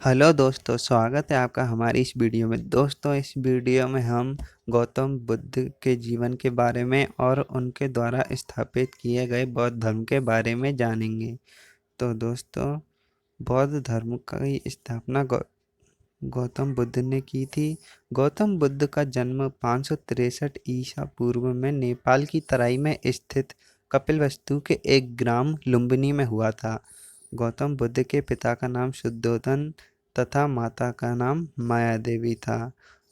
Hello दोस्तों, स्वागत है आपका हमारी इस वीडियो में। दोस्तों, इस वीडियो में हम गौतम बुद्ध के जीवन के बारे में और उनके द्वारा स्थापित किए गए बौद्ध धर्म के बारे में जानेंगे। तो दोस्तों, बौद्ध धर्म की स्थापना गौतम बुद्ध ने की थी। गौतम बुद्ध का जन्म 563 ईसा पूर्व में नेपाल की तराई में स्थित कपिलवस्तु के एक ग्राम लुम्बिनी में हुआ था। गौतम बुद्ध के पिता का नाम शुद्धोधन तथा माता का नाम माया देवी था।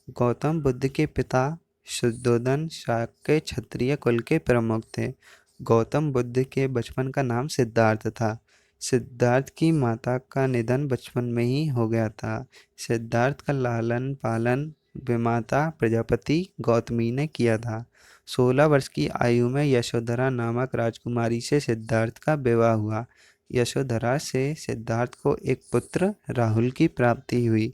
गौतम बुद्ध के पिता शुद्धोधन शाक्य क्षत्रिय कुल के प्रमुख थे। गौतम बुद्ध के बचपन का नाम सिद्धार्थ था। सिद्धार्थ की माता का निधन बचपन में ही हो गया था। सिद्धार्थ का लालन पालन विमाता प्रजापति गौतमी ने किया था। 16 वर्ष की आयु में यशोधरा नामक राजकुमारी से सिद्धार्थ का विवाह हुआ। यशोधरा से सिद्धार्थ को एक पुत्र राहुल की प्राप्ति हुई।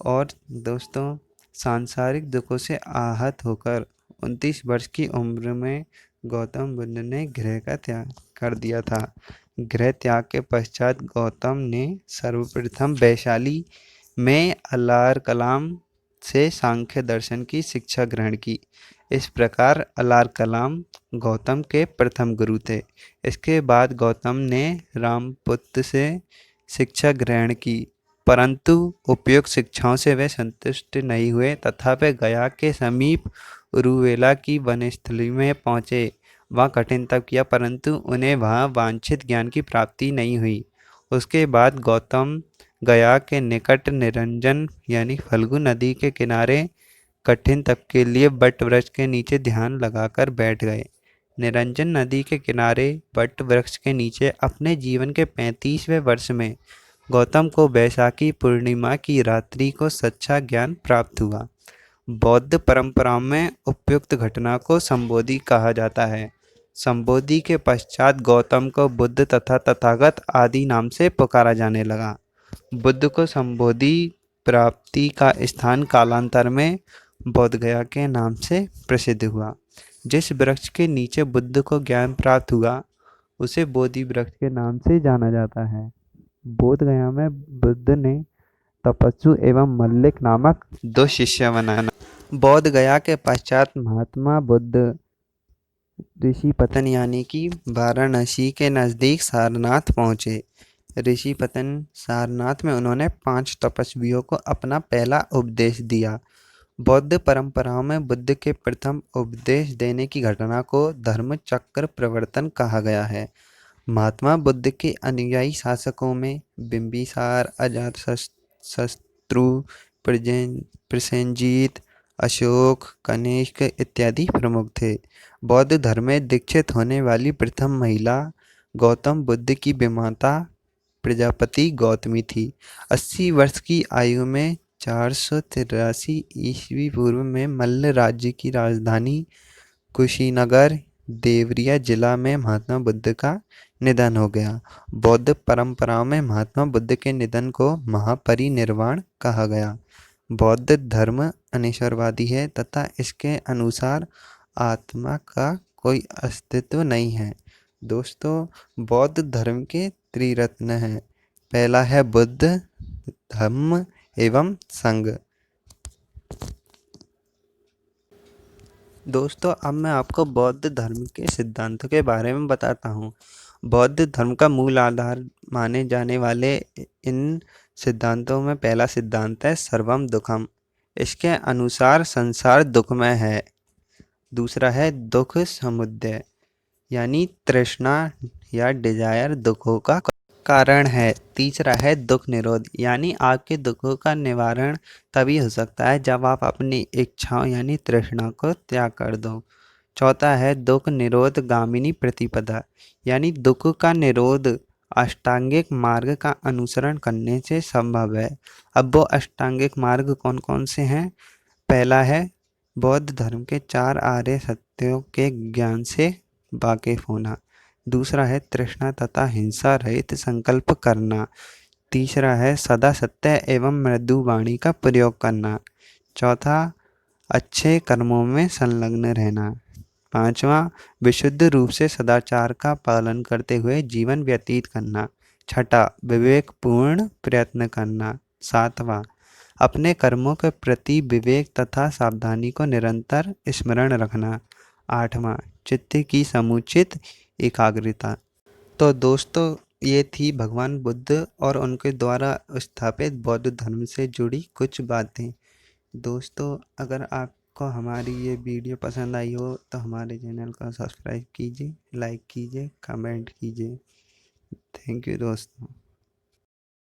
और दोस्तों, सांसारिक दुखों से आहत होकर 29 वर्ष की उम्र में गौतम बुद्ध ने गृह का त्याग कर दिया था। गृह त्याग के पश्चात गौतम ने सर्वप्रथम वैशाली में अलार कलाम से सांख्य दर्शन की शिक्षा ग्रहण की। इस प्रकार अलार कलाम गौतम के प्रथम गुरु थे। इसके बाद गौतम ने रामपुत्र से शिक्षा ग्रहण की, परंतु उपयुक्त शिक्षाओं से वे संतुष्ट नहीं हुए तथा वे गया के समीप उरुवेला की वनस्थली में पहुँचे। वहाँ कठिन तप किया, परंतु उन्हें वहाँ वांछित ज्ञान की प्राप्ति नहीं हुई। उसके बाद गौतम गया के निकट निरंजन यानी फल्गु नदी के किनारे कठिन तप के लिए बट वृक्ष के नीचे ध्यान लगाकर बैठ गए। निरंजन नदी के किनारे बट वृक्ष के नीचे अपने जीवन के 35वें वर्ष में गौतम को वैशाखी पूर्णिमा की रात्रि को सच्चा ज्ञान प्राप्त हुआ। बौद्ध परंपरा में उपयुक्त घटना को संबोधि कहा जाता है। संबोधि के पश्चात गौतम को बुद्ध तथा तथागत आदि नाम से पुकारा जाने लगा। बुद्ध को संबोधि प्राप्ति का स्थान कालांतर में बोध गया के नाम से प्रसिद्ध हुआ। जिस वृक्ष के नीचे बुद्ध को ज्ञान प्राप्त हुआ उसे बोधि वृक्ष के नाम से जाना जाता है। बोध गया में बुद्ध ने तपस्वी एवं मल्लिक नामक 2 शिष्य बनाया। बोध गया के पश्चात महात्मा बुद्ध ऋषिपतन यानी कि वाराणसी के नज़दीक सारनाथ पहुँचे। ऋषिपतन सारनाथ में उन्होंने 5 तपस्वियों को अपना पहला उपदेश दिया। बौद्ध परंपराओं में बुद्ध के प्रथम उपदेश देने की घटना को धर्म चक्र प्रवर्तन कहा गया है। महात्मा बुद्ध के अनुयायी शासकों में बिंबिसार, अजातशत्रु, प्रसेनजीत, अशोक, कनिष्क इत्यादि प्रमुख थे। बौद्ध धर्म में दीक्षित होने वाली प्रथम महिला गौतम बुद्ध की विमाता प्रजापति गौतमी थी। 80 वर्ष की आयु में 483 ईस्वी पूर्व में मल्ल राज्य की राजधानी कुशीनगर देवरिया जिला में महात्मा बुद्ध का निधन हो गया। बौद्ध परंपराओं में महात्मा बुद्ध के निधन को महापरिनिर्वाण कहा गया। बौद्ध धर्म अनिश्वरवादी है तथा इसके अनुसार आत्मा का कोई अस्तित्व नहीं है। दोस्तों, बौद्ध धर्म के त्रिरत्न हैं। पहला है बुद्ध, धम्म एवं संघ। दोस्तों, अब मैं आपको बौद्ध धर्म के सिद्धांतों के बारे में बताता हूँ। बौद्ध धर्म का मूल आधार माने जाने वाले इन सिद्धांतों में पहला सिद्धांत है सर्वम दुखम। इसके अनुसार संसार दुखमय है। दूसरा है दुख समुदय यानी तृष्णा या डिजायर दुखों का कारण है। तीसरा है दुख निरोध यानी आपके दुखों का निवारण तभी हो सकता है जब आप अपनी इच्छाओं यानी तृष्णा को त्याग कर दो। चौथा है दुख निरोध गामिनी प्रतिपदा यानी दुख का निरोध अष्टांगिक मार्ग का अनुसरण करने से संभव है। अब वो अष्टांगिक मार्ग कौन कौन से हैं? पहला है बौद्ध धर्म के 4 आर्य सत्यों के ज्ञान से वाकिफ होना। दूसरा है तृष्णा तथा हिंसा रहित संकल्प करना। तीसरा है सदा सत्य एवं मृदु वाणी का प्रयोग करना। चौथा अच्छे कर्मों में संलग्न रहना। पांचवा विशुद्ध रूप से सदाचार का पालन करते हुए जीवन व्यतीत करना। छठा विवेकपूर्ण प्रयत्न करना। सातवां, अपने कर्मों के प्रति विवेक तथा सावधानी को निरंतर स्मरण रखना। आठवां, चित्त की समुचित एकाग्रता। तो दोस्तों, ये थी भगवान बुद्ध और उनके द्वारा स्थापित बौद्ध धर्म से जुड़ी कुछ बातें। दोस्तों, अगर आपको हमारी ये वीडियो पसंद आई हो तो हमारे चैनल को सब्सक्राइब कीजिए, लाइक कीजिए, कमेंट कीजिए। थैंक यू दोस्तों।